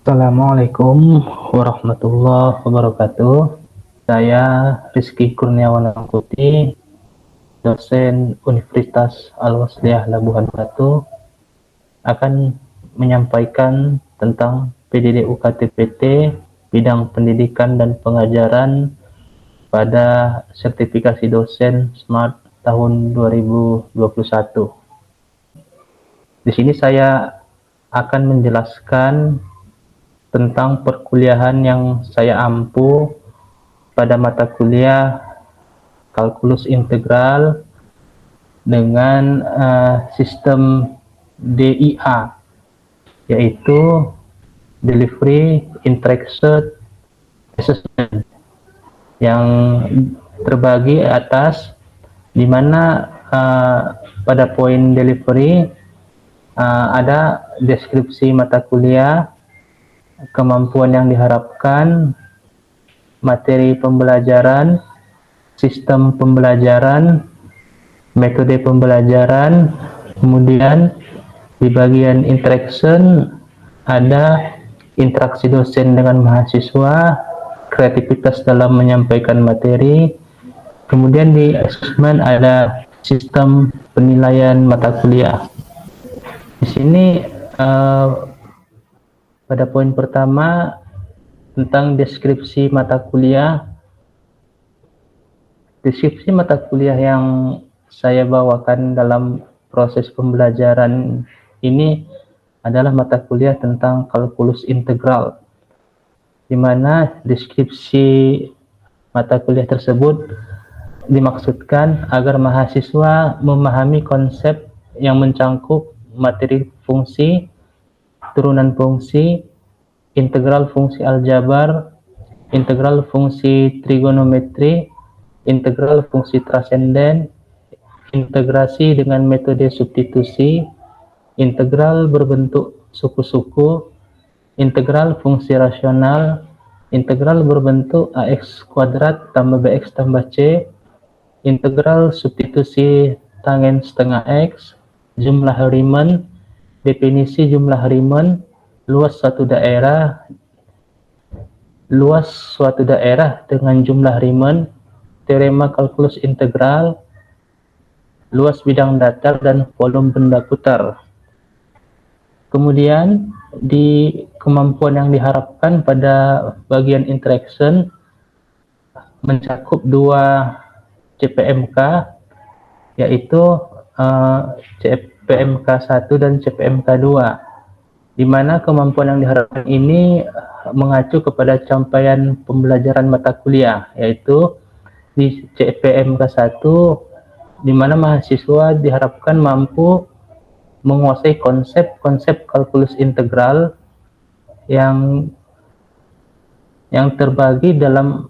Assalamualaikum warahmatullahi wabarakatuh. Saya Rizky Kurniawan Angkuti, dosen Universitas Al-Wasliyah Labuhan Batu, akan menyampaikan tentang PDD UKT-PT bidang pendidikan dan pengajaran pada sertifikasi dosen Smart tahun 2021. Di sini saya akan menjelaskan tentang perkuliahan yang saya ampu pada mata kuliah kalkulus integral dengan sistem DIA, yaitu Delivery Interaction Assessment, yang terbagi atas di mana pada poin delivery ada deskripsi mata kuliah, kemampuan yang diharapkan, materi pembelajaran, sistem pembelajaran, metode pembelajaran. Kemudian di bagian interaction ada interaksi dosen dengan mahasiswa, kreativitas dalam menyampaikan materi. Kemudian di assessment ada sistem penilaian mata kuliah. Di sini pada poin pertama tentang deskripsi mata kuliah. Deskripsi mata kuliah yang saya bawakan dalam proses pembelajaran ini adalah mata kuliah tentang kalkulus integral, di mana deskripsi mata kuliah tersebut dimaksudkan agar mahasiswa memahami konsep yang mencangkup materi fungsi, turunan fungsi, integral fungsi aljabar, integral fungsi trigonometri, integral fungsi transenden, integrasi dengan metode substitusi, integral berbentuk suku-suku, integral fungsi rasional, integral berbentuk ax kuadrat tambah bx tambah c, integral substitusi tangen setengah x, jumlah Riemann, definisi jumlah Riemann, luas suatu daerah dengan jumlah Riemann, teorema kalkulus integral, luas bidang datar, dan volume benda putar. Kemudian di kemampuan yang diharapkan pada bagian interaction mencakup dua CPMK, yaitu CPMK 1 dan CPMK 2, di mana kemampuan yang diharapkan ini mengacu kepada capaian pembelajaran mata kuliah, yaitu di CPMK 1, di mana mahasiswa diharapkan mampu menguasai konsep kalkulus integral yang terbagi dalam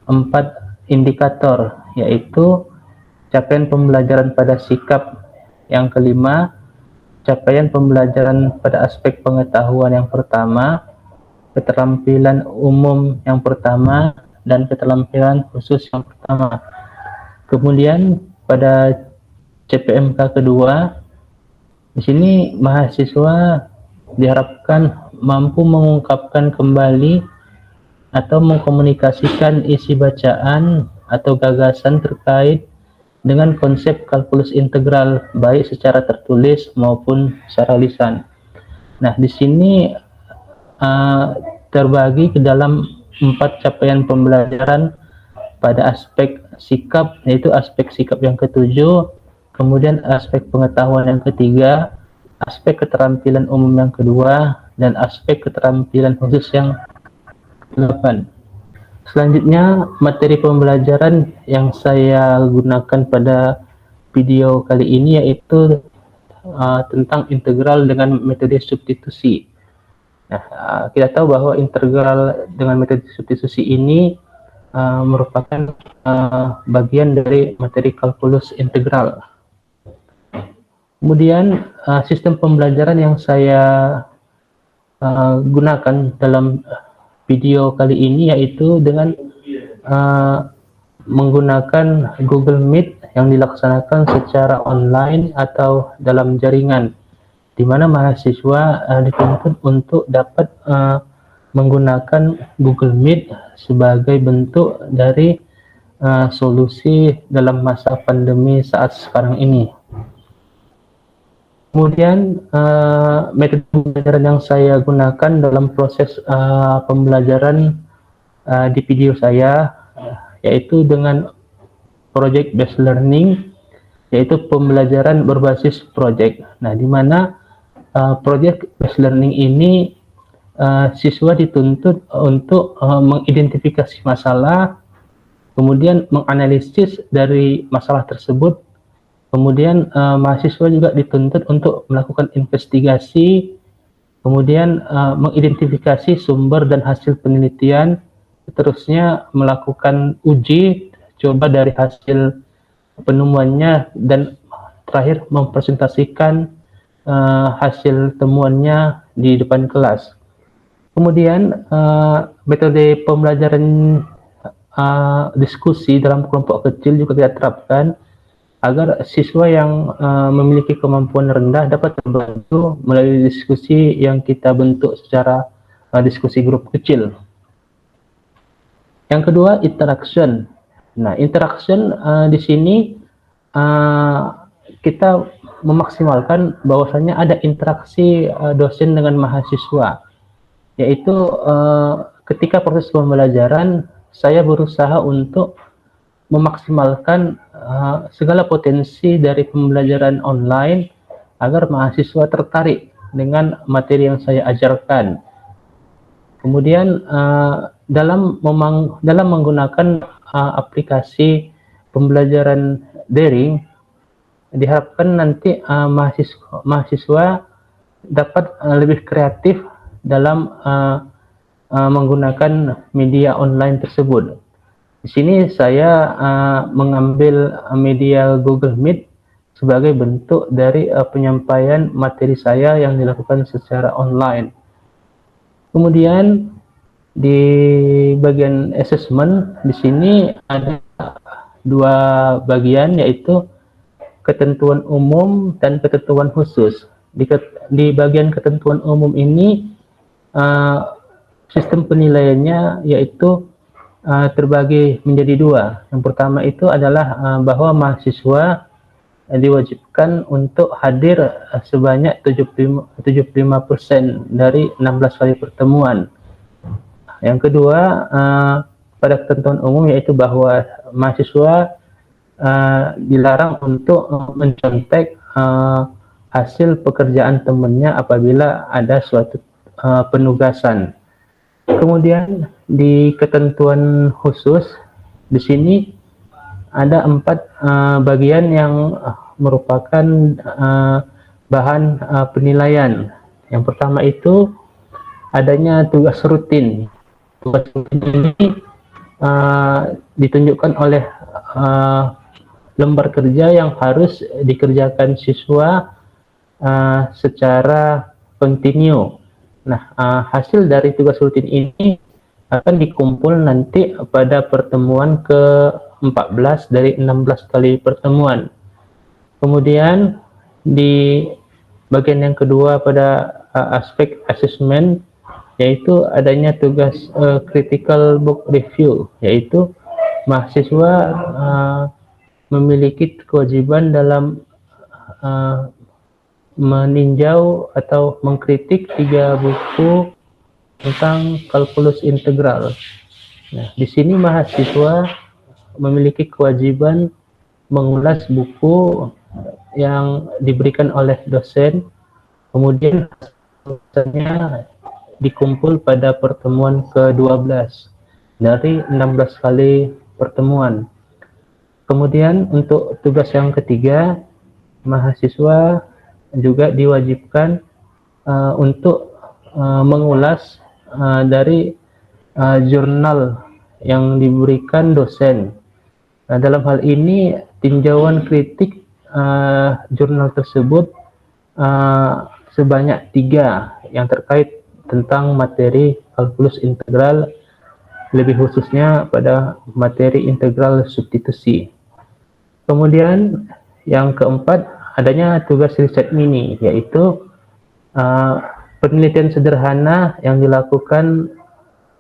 4 indikator, yaitu capaian pembelajaran pada sikap yang kelima, capaian pembelajaran pada aspek pengetahuan yang pertama, keterampilan umum yang pertama, dan keterampilan khusus yang pertama. Kemudian pada CPMK kedua, di sini mahasiswa diharapkan mampu mengungkapkan kembali atau mengkomunikasikan isi bacaan atau gagasan terkait dengan konsep kalkulus integral, baik secara tertulis maupun secara lisan. Nah, di sini terbagi ke dalam 4 capaian pembelajaran pada aspek sikap, yaitu aspek sikap yang ketujuh, kemudian aspek pengetahuan yang ketiga, aspek keterampilan umum yang kedua, dan aspek keterampilan khusus yang ke-8. Selanjutnya, materi pembelajaran yang saya gunakan pada video kali ini yaitu tentang integral dengan metode substitusi. Nah, kita tahu bahwa integral dengan metode substitusi ini merupakan bagian dari materi kalkulus integral. Kemudian sistem pembelajaran yang saya gunakan dalam video kali ini yaitu dengan menggunakan Google Meet yang dilaksanakan secara online atau dalam jaringan. di mana mahasiswa dituntut untuk dapat menggunakan Google Meet sebagai bentuk dari solusi dalam masa pandemi saat sekarang ini. Kemudian metode pembelajaran yang saya gunakan dalam proses pembelajaran di video saya yaitu dengan project based learning, yaitu pembelajaran berbasis project. Nah, di mana project based learning ini siswa dituntut untuk mengidentifikasi masalah, kemudian menganalisis dari masalah tersebut. Kemudian mahasiswa juga dituntut untuk melakukan investigasi, kemudian mengidentifikasi sumber dan hasil penelitian, seterusnya melakukan uji coba dari hasil penemuannya, dan terakhir mempresentasikan hasil temuannya di depan kelas. Kemudian metode pembelajaran diskusi dalam kelompok kecil juga kita terapkan agar siswa yang memiliki kemampuan rendah dapat terbantu melalui diskusi yang kita bentuk secara diskusi grup kecil. Yang kedua, interaction. Nah, interaction di sini kita memaksimalkan bahwasanya ada interaksi dosen dengan mahasiswa, yaitu ketika proses pembelajaran saya berusaha untuk memaksimalkan segala potensi dari pembelajaran online agar mahasiswa tertarik dengan materi yang saya ajarkan. Kemudian dalam menggunakan aplikasi pembelajaran daring, diharapkan nanti mahasiswa dapat lebih kreatif dalam menggunakan media online tersebut. Di sini saya mengambil media Google Meet sebagai bentuk dari penyampaian materi saya yang dilakukan secara online. Kemudian di bagian assessment di sini ada dua bagian, yaitu ketentuan umum dan ketentuan khusus. Di bagian ketentuan umum ini sistem penilaiannya yaitu terbagi menjadi dua. Yang pertama itu adalah bahwa mahasiswa diwajibkan untuk hadir sebanyak 75% dari 16 kali pertemuan. Yang kedua, pada ketentuan umum yaitu bahwa mahasiswa dilarang untuk mencontek hasil pekerjaan temannya apabila ada suatu penugasan. Kemudian di ketentuan khusus di sini ada 4 bagian yang merupakan bahan penilaian. Yang pertama itu adanya tugas rutin. Tugas rutin ini ditunjukkan oleh lembar kerja yang harus dikerjakan siswa secara kontinu. Nah, hasil dari tugas rutin ini akan dikumpul nanti pada pertemuan ke-14 dari 16 kali pertemuan. Kemudian di bagian yang kedua pada aspek assessment, yaitu adanya tugas critical book review, yaitu mahasiswa memiliki kewajiban dalam meninjau atau mengkritik 3 buku tentang kalkulus integral. Nah, di sini mahasiswa memiliki kewajiban mengulas buku yang diberikan oleh dosen, kemudian hasilnya dikumpul pada pertemuan ke-12 dari 16 kali pertemuan. Kemudian untuk tugas yang ketiga, mahasiswa juga diwajibkan untuk mengulas dari jurnal yang diberikan dosen. Nah, dalam hal ini tinjauan kritik jurnal tersebut sebanyak 3 yang terkait tentang materi kalkulus integral, lebih khususnya pada materi integral substitusi. Kemudian yang keempat, adanya tugas riset mini, yaitu Uh, Penelitian sederhana yang dilakukan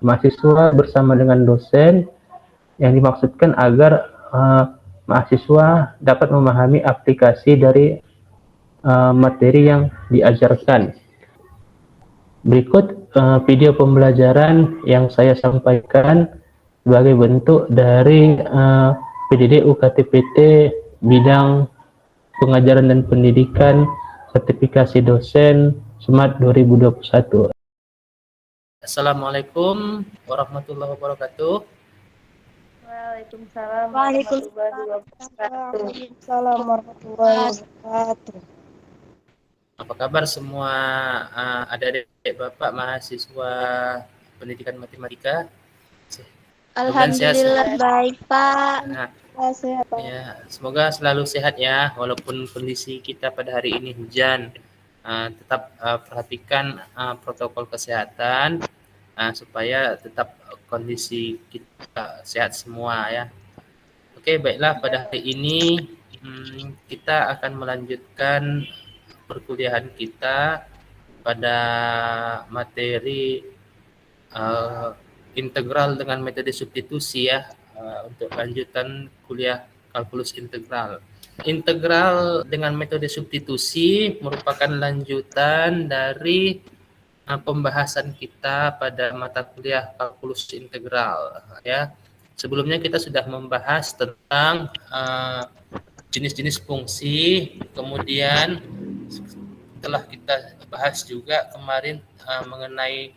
mahasiswa bersama dengan dosen yang dimaksudkan agar mahasiswa dapat memahami aplikasi dari materi yang diajarkan. Berikut video pembelajaran yang saya sampaikan sebagai bentuk dari PDD UKTPT bidang pengajaran dan pendidikan sertifikasi dosen Smart 2021. Assalamualaikum warahmatullahi wabarakatuh. Waalaikumsalam warahmatullahi wabarakatuh. Apa kabar semua adik-adik Bapak mahasiswa pendidikan matematika? Alhamdulillah baik, Pak. Nah, sehat, Pak. Ya, semoga selalu sehat ya, walaupun kondisi kita pada hari ini hujan. Tetap perhatikan protokol kesehatan supaya tetap kondisi kita sehat semua ya. Oke, baiklah, pada hari ini kita akan melanjutkan perkuliahan kita pada materi integral dengan metode substitusi ya, untuk lanjutan kuliah kalkulus integral. Integral dengan metode substitusi merupakan lanjutan dari pembahasan kita pada mata kuliah kalkulus integral ya. Sebelumnya kita sudah membahas tentang jenis-jenis fungsi, kemudian setelah kita bahas juga kemarin mengenai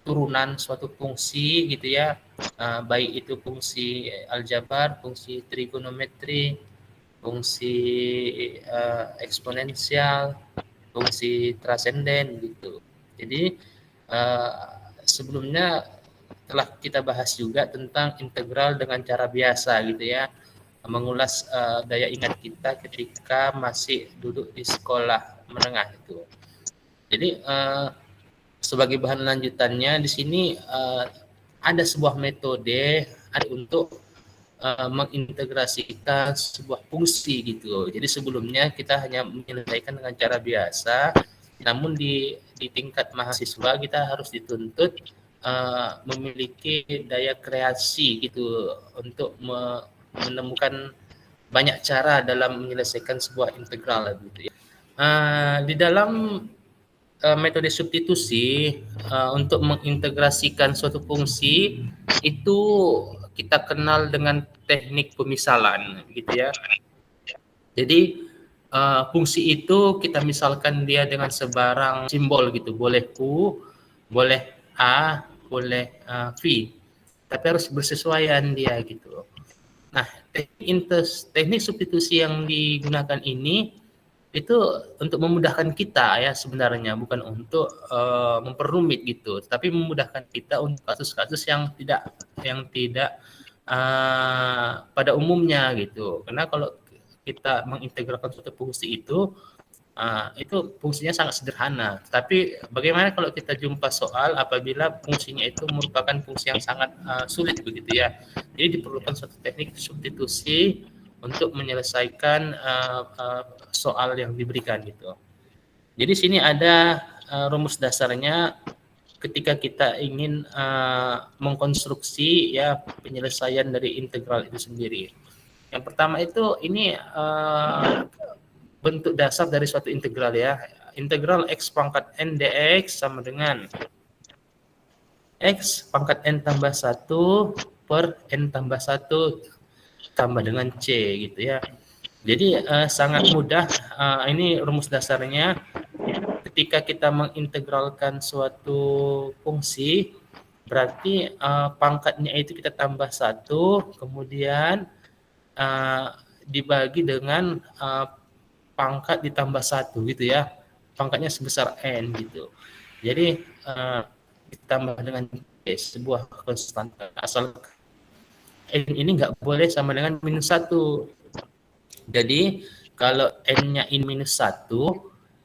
turunan suatu fungsi gitu ya, baik itu fungsi aljabar, fungsi trigonometri, fungsi eksponensial, fungsi transenden gitu. Jadi sebelumnya telah kita bahas juga tentang integral dengan cara biasa gitu ya, mengulas daya ingat kita ketika masih duduk di sekolah menengah itu. Jadi sebagai bahan lanjutannya di sini ada sebuah metode untuk mengintegrasikan sebuah fungsi gitu. Jadi sebelumnya kita hanya menyelesaikan dengan cara biasa, namun di tingkat mahasiswa kita harus dituntut memiliki daya kreasi gitu untuk menemukan banyak cara dalam menyelesaikan sebuah integral gitu ya. Di dalam metode substitusi untuk mengintegrasikan suatu fungsi itu kita kenal dengan teknik pemisalan gitu ya. Jadi fungsi itu kita misalkan dia dengan sebarang simbol gitu, boleh U, boleh A, boleh V, tapi harus bersesuaian dia gitu. Nah, teknik substitusi yang digunakan ini itu untuk memudahkan kita ya sebenarnya, bukan untuk memperumit gitu, tapi memudahkan kita untuk kasus-kasus yang tidak pada umumnya gitu. Karena kalau kita mengintegralkan suatu fungsi itu fungsinya sangat sederhana. Tapi bagaimana kalau kita jumpa soal apabila fungsinya itu merupakan fungsi yang sangat sulit begitu ya. Jadi diperlukan suatu teknik substitusi untuk menyelesaikan soal yang diberikan gitu. Jadi sini ada rumus dasarnya ketika kita ingin mengkonstruksi ya penyelesaian dari integral itu sendiri. Yang pertama itu ini bentuk dasar dari suatu integral ya. Integral x pangkat n dx sama dengan x pangkat n tambah 1 per n tambah 1 tambah dengan C gitu ya. Jadi sangat mudah, ini rumus dasarnya. Ketika kita mengintegralkan suatu fungsi, berarti pangkatnya itu kita tambah 1, kemudian dibagi dengan pangkat ditambah 1 gitu ya. Pangkatnya sebesar n gitu. Jadi ditambah dengan C, sebuah konstanta. Asal n ini nggak boleh sama dengan minus 1. Jadi kalau n-nya ini minus 1,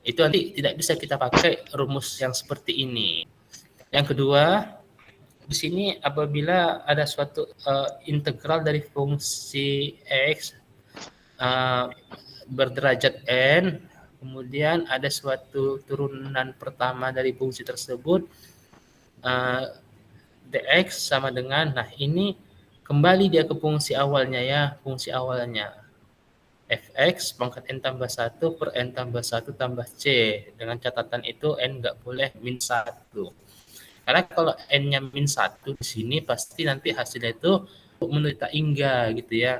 itu nanti tidak bisa kita pakai rumus yang seperti ini. Yang kedua, di sini apabila ada suatu integral dari fungsi x berderajat n, kemudian ada suatu turunan pertama dari fungsi tersebut, dx sama dengan, nah ini kembali dia ke fungsi awalnya ya, fungsi awalnya fx pangkat n tambah 1 per n tambah 1 tambah c, dengan catatan itu n nggak boleh min 1. Karena kalau n-nya min 1 di sini pasti nanti hasilnya itu menderita hingga gitu ya.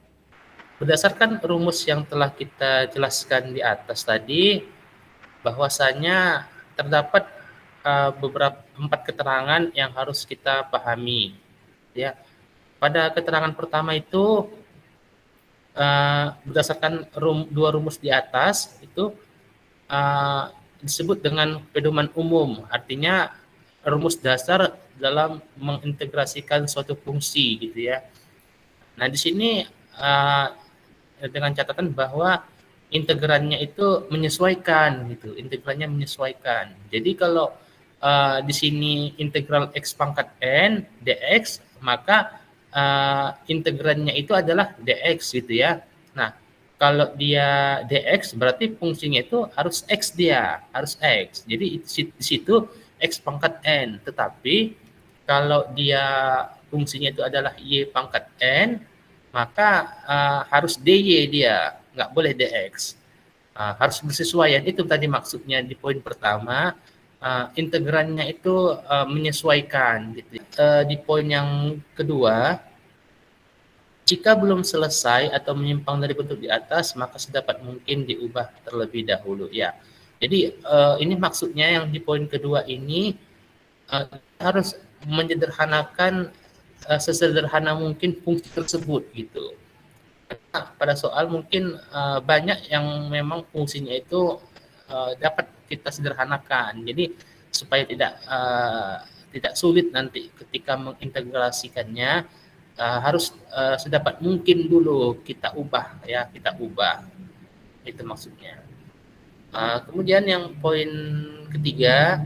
Berdasarkan rumus yang telah kita jelaskan di atas tadi, bahwasanya terdapat beberapa 4 keterangan yang harus kita pahami. Ya, pada keterangan pertama itu berdasarkan dua rumus di atas itu disebut dengan pedoman umum, artinya rumus dasar dalam mengintegrasikan suatu fungsi gitu ya. Nah di sini dengan catatan bahwa integrannya itu menyesuaikan gitu, integrannya menyesuaikan. Jadi kalau di sini integral x pangkat n dx, maka integrannya itu adalah dx gitu ya. Nah, kalau dia dx berarti fungsinya itu harus x, dia harus x. Jadi di situ x pangkat n, tetapi kalau dia fungsinya itu adalah y pangkat n, maka harus dy, dia nggak boleh dx. Harus bersesuaian, itu tadi maksudnya di poin pertama, integrannya itu menyesuaikan gitu. Di poin yang kedua, jika belum selesai atau menyimpang dari bentuk di atas, maka sedapat mungkin diubah terlebih dahulu ya. Jadi ini maksudnya yang di poin kedua ini harus menyederhanakan sesederhana mungkin fungsi tersebut gitu. Karena pada soal mungkin banyak yang memang fungsinya itu dapat kita sederhanakan. Jadi supaya tidak sulit nanti ketika mengintegrasikannya, harus sedapat mungkin dulu kita ubah ya, kita ubah. Itu maksudnya. Kemudian yang poin ketiga,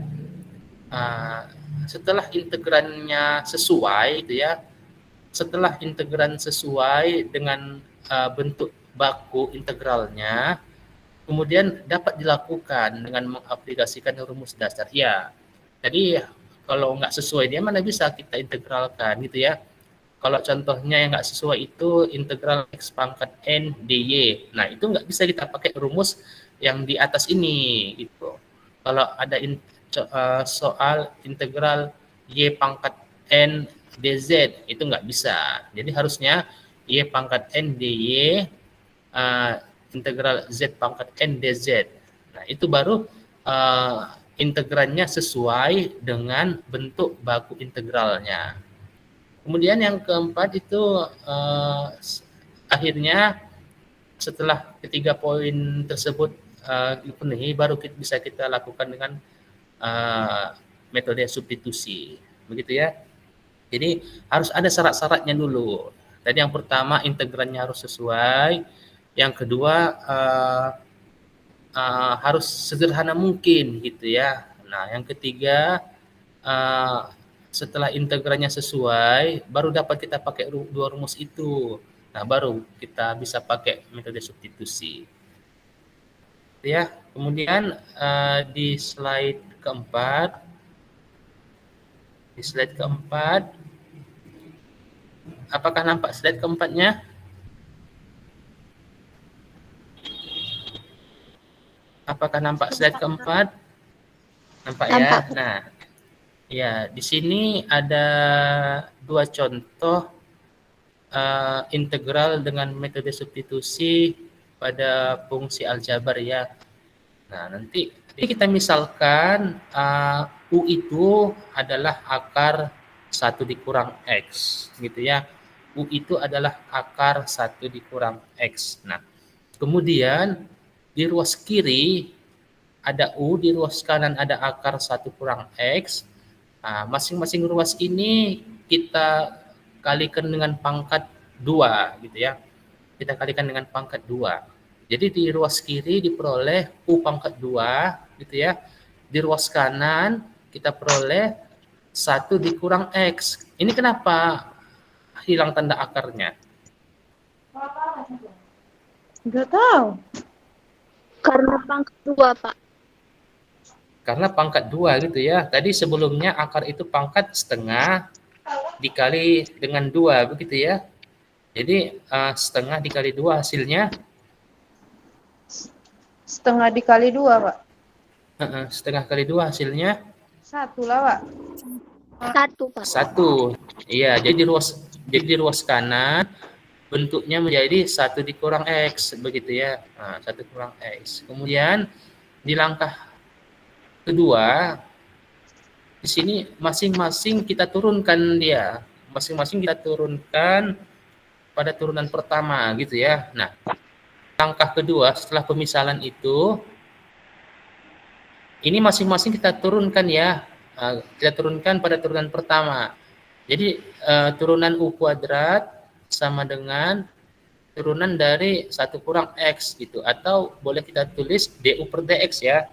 setelah integrannya sesuai itu ya, setelah integran sesuai dengan bentuk baku integralnya, kemudian dapat dilakukan dengan mengaplikasikan rumus dasar. Ya, jadi kalau nggak sesuai dia mana bisa kita integralkan gitu ya. Kalau contohnya yang nggak sesuai itu integral x pangkat n dy. Nah itu nggak bisa kita pakai rumus yang di atas ini gitu. Kalau ada soal integral y pangkat n dz itu nggak bisa. Jadi harusnya y pangkat n dy integral z pangkat n dz. Nah itu baru integrannya sesuai dengan bentuk baku integralnya. Kemudian yang keempat itu akhirnya setelah ketiga poin tersebut dipenuhi, baru bisa kita lakukan dengan metode substitusi, begitu ya. Jadi harus ada syarat-syaratnya dulu. Tadi yang pertama integrannya harus sesuai, yang kedua harus sederhana mungkin gitu ya. Nah yang ketiga setelah integrannya sesuai, baru dapat kita pakai dua rumus itu. Nah baru kita bisa pakai metode substitusi. Ya, kemudian di slide keempat, apakah nampak slide keempatnya? Apakah nampak slide keempat? Nampak ya? Nah, ya di sini ada dua contoh integral dengan metode substitusi pada fungsi aljabar ya. Nah, nanti kita misalkan U itu adalah akar 1 dikurang X gitu ya. U itu adalah akar 1 dikurang X. Nah, kemudian di ruas kiri ada U, di ruas kanan ada akar 1 kurang X. Nah, masing-masing ruas ini kita kalikan dengan pangkat 2 gitu ya. Kita kalikan dengan pangkat 2. Jadi di ruas kiri diperoleh U pangkat 2 gitu ya. Di ruas kanan kita peroleh 1 dikurang X. Ini kenapa hilang tanda akarnya? Enggak tahu. Karena pangkat 2, Pak. Karena pangkat 2 gitu ya. Tadi sebelumnya akar itu pangkat setengah dikali dengan 2 begitu ya. Jadi setengah dikali 2 hasilnya Setengah dikali 2, Pak. setengah kali 2 hasilnya 1 lah, Pak. 1, Pak. 1. Iya, jadi di ruas kanan bentuknya menjadi 1 dikurang X begitu ya. Nah, 1 kurang X. Kemudian di langkah kedua di sini masing-masing kita turunkan dia. Masing-masing kita turunkan pada turunan pertama gitu ya. Nah, langkah kedua setelah pemisalan itu ini masing-masing kita turunkan ya. Kita turunkan pada turunan pertama. Jadi turunan U kuadrat sama dengan turunan dari 1 kurang X gitu. Atau boleh kita tulis DU per DX ya.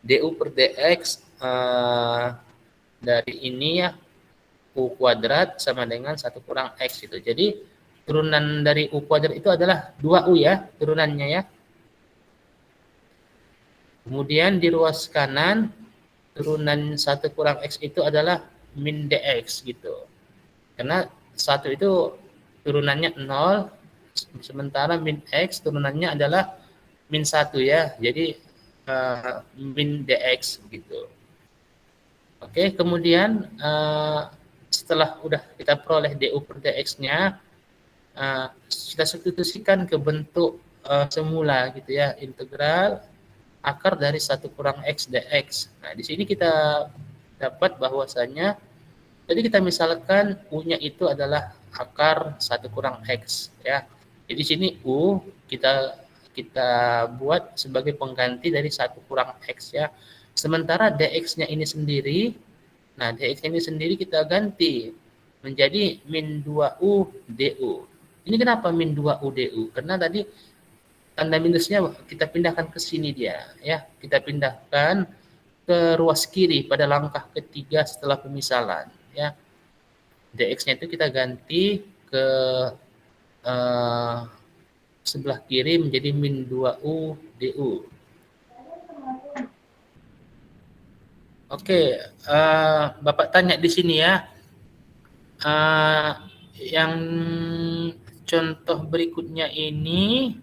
DU per DX dari ini ya U kuadrat sama dengan 1 kurang X gitu. Jadi turunan dari U kuadrat itu adalah 2U ya turunannya ya. Kemudian di ruas kanan turunan 1 kurang X itu adalah min DX gitu. Karena 1 itu turunannya 0, sementara min X turunannya adalah min 1 ya. Jadi min DX gitu. Oke, kemudian setelah udah kita peroleh DU per DX-nya, kita substitusikan ke bentuk semula gitu ya, integral akar dari 1 kurang X dx. Nah, di sini kita dapat bahwasanya jadi kita misalkan U-nya itu adalah akar 1 kurang X ya. Jadi di sini U kita buat sebagai pengganti dari 1 kurang X ya. Sementara dx-nya ini sendiri, nah dx-nya ini sendiri kita ganti menjadi min 2U du. Ini kenapa min 2U du? Karena tadi tanda minusnya kita pindahkan ke sini dia ya. Kita pindahkan ke ruas kiri pada langkah ketiga setelah pemisalan ya. Dx-nya itu kita ganti ke sebelah kiri menjadi min 2U du. Oke, Bapak tanya di sini ya. Yang contoh berikutnya ini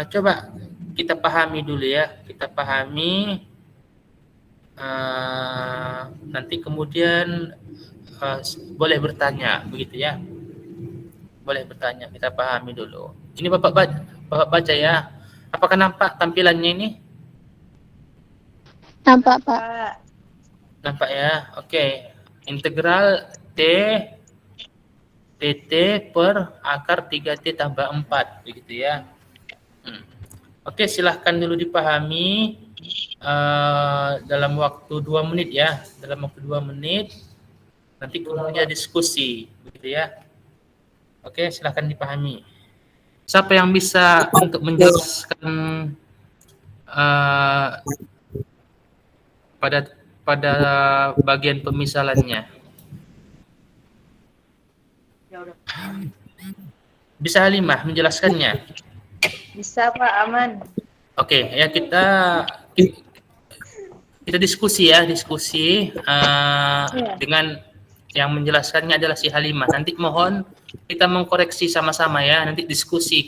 coba kita pahami dulu ya. Kita pahami nanti kemudian boleh bertanya begitu ya. Boleh bertanya, kita pahami dulu. Ini Bapak baca ya. Apakah nampak tampilannya ini? Nampak, Pak. Nampak ya? Oke. Integral dt per akar 3t tambah 4 begitu ya. Oke, silahkan dulu dipahami dalam waktu 2 menit ya. Dalam waktu 2 menit nanti kemudian diskusi begitu ya. Oke, silahkan dipahami. Siapa yang bisa untuk menjelaskan pada bagian pemisalannya? Bisa Halimah menjelaskannya? Bisa, Pak, aman. Oke, ya kita diskusi ya, dengan yang menjelaskannya adalah si Halimah. Nanti mohon kita mengkoreksi sama-sama ya. Nanti diskusi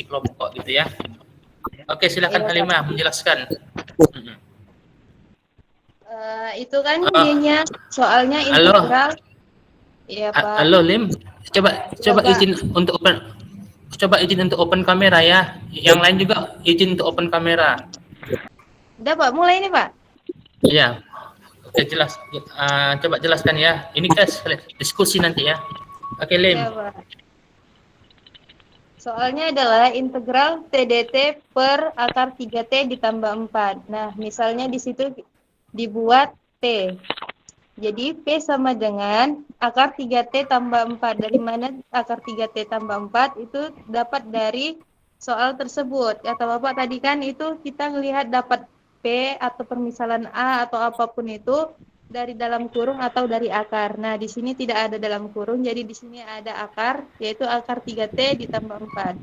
kelompok gitu ya. Oke, silakan Halimah menjelaskan. Itu kan dia soalnya integral. Iya, Pak. Halo Lim, coba izin untuk open kamera ya. Yang lain juga izin untuk open kamera. Udah, Pak, mulai nih, Pak. Iya. Oke, jelas. Coba jelaskan ya. Ini guys, diskusi nanti ya. Oke, Lim. Ya, Pak. Soalnya adalah integral TDT per akar 3T ditambah 4. Nah, misalnya di situ dibuat T. Jadi P sama dengan akar 3T tambah 4. Dari mana akar 3T tambah 4 itu dapat dari soal tersebut. Kata Bapak tadi kan itu kita melihat dapat P atau permisalan A atau apapun itu dari dalam kurung atau dari akar. Nah, di sini tidak ada dalam kurung, jadi di sini ada akar, yaitu akar 3T ditambah 4.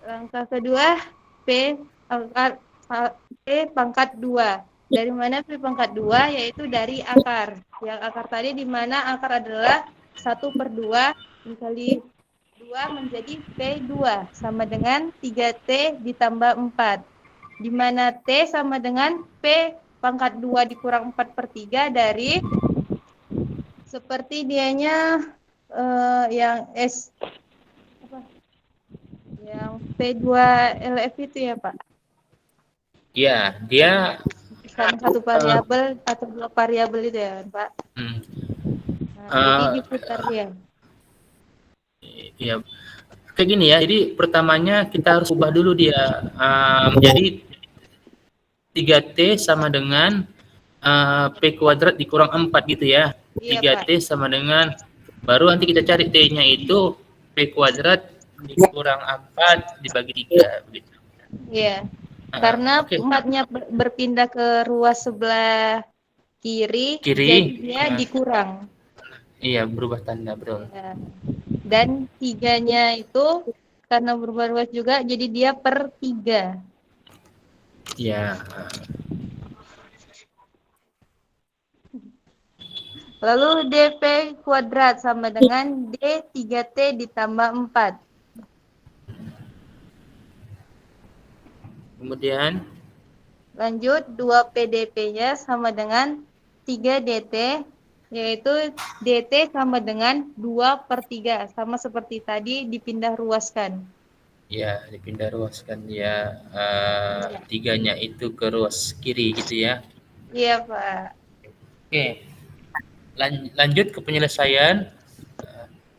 Langkah kedua, P pangkat 2. Dari mana P pangkat 2? Yaitu dari akar. Yang akar tadi di mana akar adalah 1/2 dikali 2 menjadi P2 sama dengan 3T ditambah 4. Di mana T sama dengan P pangkat 2 dikurang 4/3 dari seperti dianya yang S apa? Yang P2LF itu ya, Pak. Ya, dia Bukan satu variabel atau dua variabel itu ya, Pak. hmm, Jadi diputar dia. ya kayak gini ya. Jadi pertamanya kita harus ubah dulu dia menjadi 3T sama dengan P kuadrat dikurang 4 gitu ya. Iya, 3T sama dengan, baru nanti kita cari T-nya itu P kuadrat dikurang 4 dibagi 3 begitu. Iya. Karena Oke. 4-nya berpindah ke ruas sebelah kiri, Kiri, jadi dia ya. dikurang. Iya, berubah tanda, bro. Ya. Dan 3-nya itu karena berubah ruas juga, jadi dia per 3. Ya. Lalu DP kuadrat sama dengan D 3T ditambah 4. Kemudian Lanjut, 2 PDP-nya sama dengan 3 DT, yaitu DT sama dengan 2/3. Sama seperti tadi dipindah ruaskan. ya dipindah ruaskan dia 3-nya itu ke ruas kiri gitu ya. Iya, Pak. Oke. Lanjut ke penyelesaian.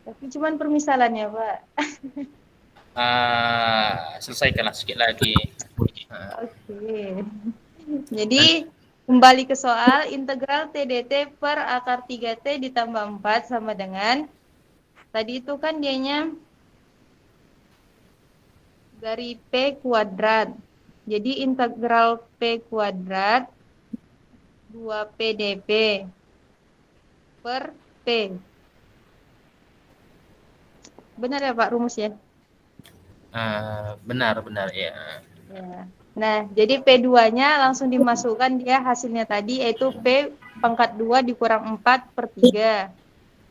Tapi cuman permisalannya, Pak. Selesaikanlah sedikit lagi. Oke. Jadi kembali ke soal, integral TDT per akar 3T ditambah 4 sama dengan, tadi itu kan dianya dari P kuadrat. Jadi integral P kuadrat 2PDP per P. Benar ya, Pak, rumus ya? Benar ya. Ya. Nah, jadi P2-nya langsung dimasukkan dia hasilnya tadi, yaitu P pangkat 2 dikurang 4/3.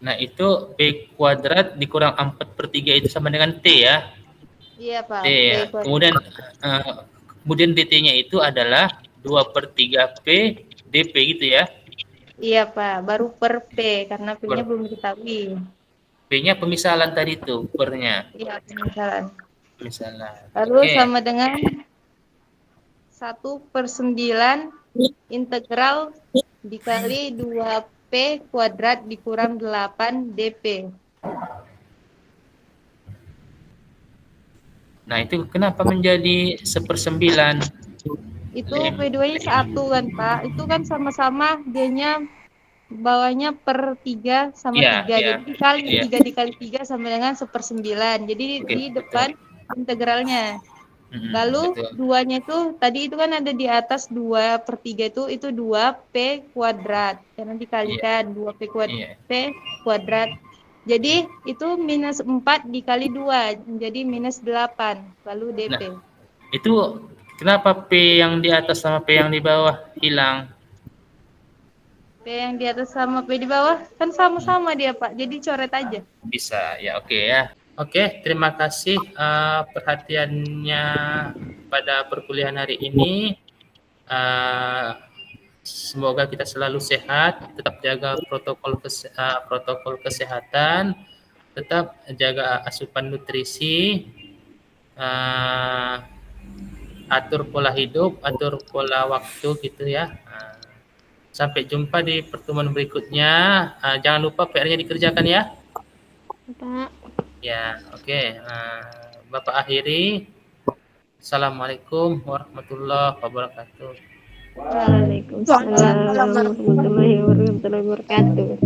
Nah, itu P kuadrat dikurang 4/3 itu sama dengan T ya. Iya, Pak. T ya. Kemudian DT-nya itu adalah 2/3P DP gitu ya. Iya, Pak. Baru per P, karena P-nya belum diketahui. P-nya pemisalan tadi tuh, per-nya. Iya, pemisalan. Pemisalan. Lalu Oke. sama dengan 1/9 integral dikali 2P kuadrat dikurang 8 DP. Nah, itu kenapa menjadi 1/9? Itu P2-nya 1 kan, Pak. Itu kan sama-sama dianya bawahnya per 3 sama 3. Jadi dikali 3 dikali 3 sama dengan 1/9. Jadi di depan integralnya. Lalu betul. 2-nya itu tadi itu kan ada di atas 2/3 itu 2P kuadrat. Karena dikalikan 2P kuadrat. Jadi itu minus 4 dikali 2 menjadi minus 8. Lalu DP. Nah, itu kenapa P yang di atas sama P yang di bawah hilang? P yang di atas sama P di bawah kan sama-sama dia, Pak. Jadi coret aja. Bisa ya, oke ya. Oke, terima kasih perhatiannya pada perkuliahan hari ini. Semoga kita selalu sehat, tetap jaga protokol kesehatan, tetap jaga asupan nutrisi, atur pola hidup, atur pola waktu gitu ya. Sampai jumpa di pertemuan berikutnya. Jangan lupa PR-nya dikerjakan ya. Pak. Ya, oke. Bapak akhiri. Assalamualaikum warahmatullahi wabarakatuh. Waalaikumsalam warahmatullahi wabarakatuh.